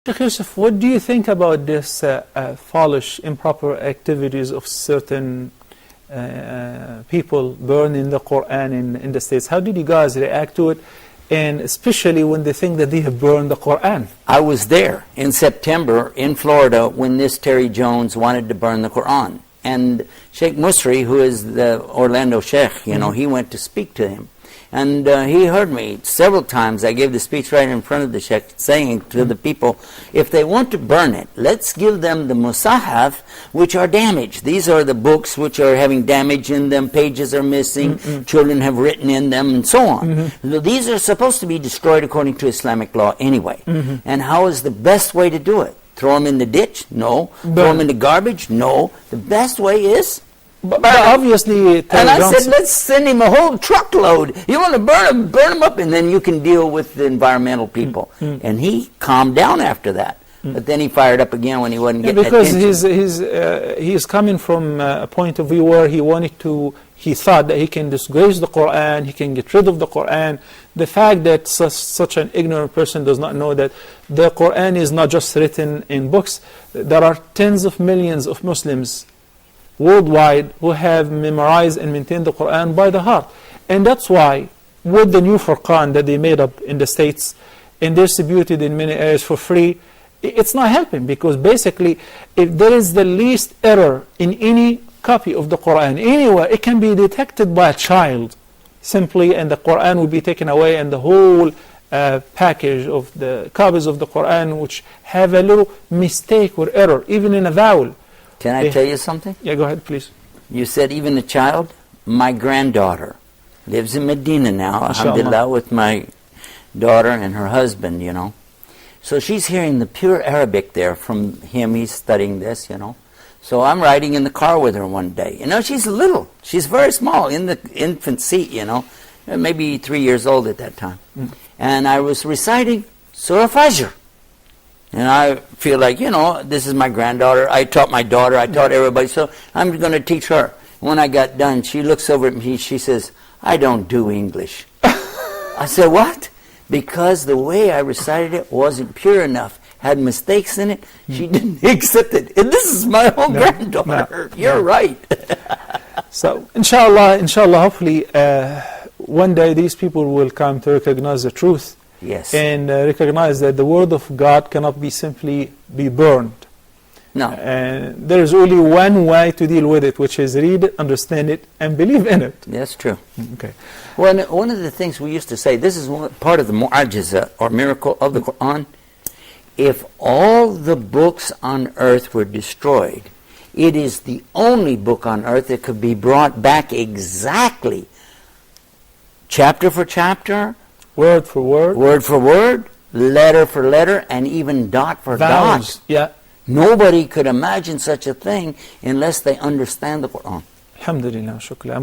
Sheikh Yusuf, what do you think about this foolish, improper activities of certain people burning the Quran in the States? How did you guys react to it? And especially when they think that they have burned the Quran. I was there in September in Florida when this Terry Jones wanted to burn the Quran. And Sheikh Musri, who is the Orlando Sheikh, you know, he went to speak to him. And he heard me several times. I gave the speech right in front of the Sheikh, saying to the people, if they want to burn it, let's give them the Musahaf, which are damaged. These are the books which are having damage in them, pages are missing, children have written in them, and so on. So these are supposed to be destroyed according to Islamic law anyway. And how is the best way to do it? Throw them in the ditch? No. Throw them in the garbage? No. The best way is... But obviously, and I said, let's send him a whole truckload. You want to burn them up, and then you can deal with the environmental people. And he calmed down after that. But then he fired up again when he wasn't getting because attention. he's coming from a point of view where he thought that he can disgrace the Quran, he can get rid of the Quran. The fact that such an ignorant person does not know that the Quran is not just written in books. There are tens of millions of Muslims worldwide who have memorized and maintained the Quran by the heart. And that's why with the new Furqan that they made up in the States and distributed in many areas for free, it's not helping, because basically if there is the least error in any copy of the Quran anywhere, it can be detected by a child simply, and the Quran will be taken away, and the whole package of the copies of the Quran which have a little mistake or error, even in a vowel. Can I tell you something? Yeah, go ahead, please. You said even a child? My granddaughter lives in Medina now, alhamdulillah, with my daughter and her husband, you know. So she's hearing the pure Arabic there from him. He's studying this, you know. So I'm riding in the car with her one day. You know, she's little. She's very small, in the infant seat, you know. Maybe 3 years old at that time. And I was reciting Surah Fajr. And I feel like, you know, this is my granddaughter. I taught my daughter. I taught everybody. So I'm going to teach her. When I got done, she looks over at me. She says, I don't do English. I said, what? Because the way I recited it wasn't pure enough. Had mistakes in it. She didn't accept it. And this is my own granddaughter. You're right. So, inshallah, hopefully, one day these people will come to recognize the truth. Yes. And recognize that the word of God cannot be simply burned. No. And there is only one way to deal with it, which is read it, understand it, and believe in it. That's true. Okay. Well, one of the things we used to say, this is part of the mu'ajiza, or miracle of the Quran. If all the books on earth were destroyed, it is the only book on earth that could be brought back exactly, chapter for chapter, word for word, letter for letter, and even dot for dot. Yeah. Nobody could imagine such a thing unless they understand the Quran. Alhamdulillah, shukran.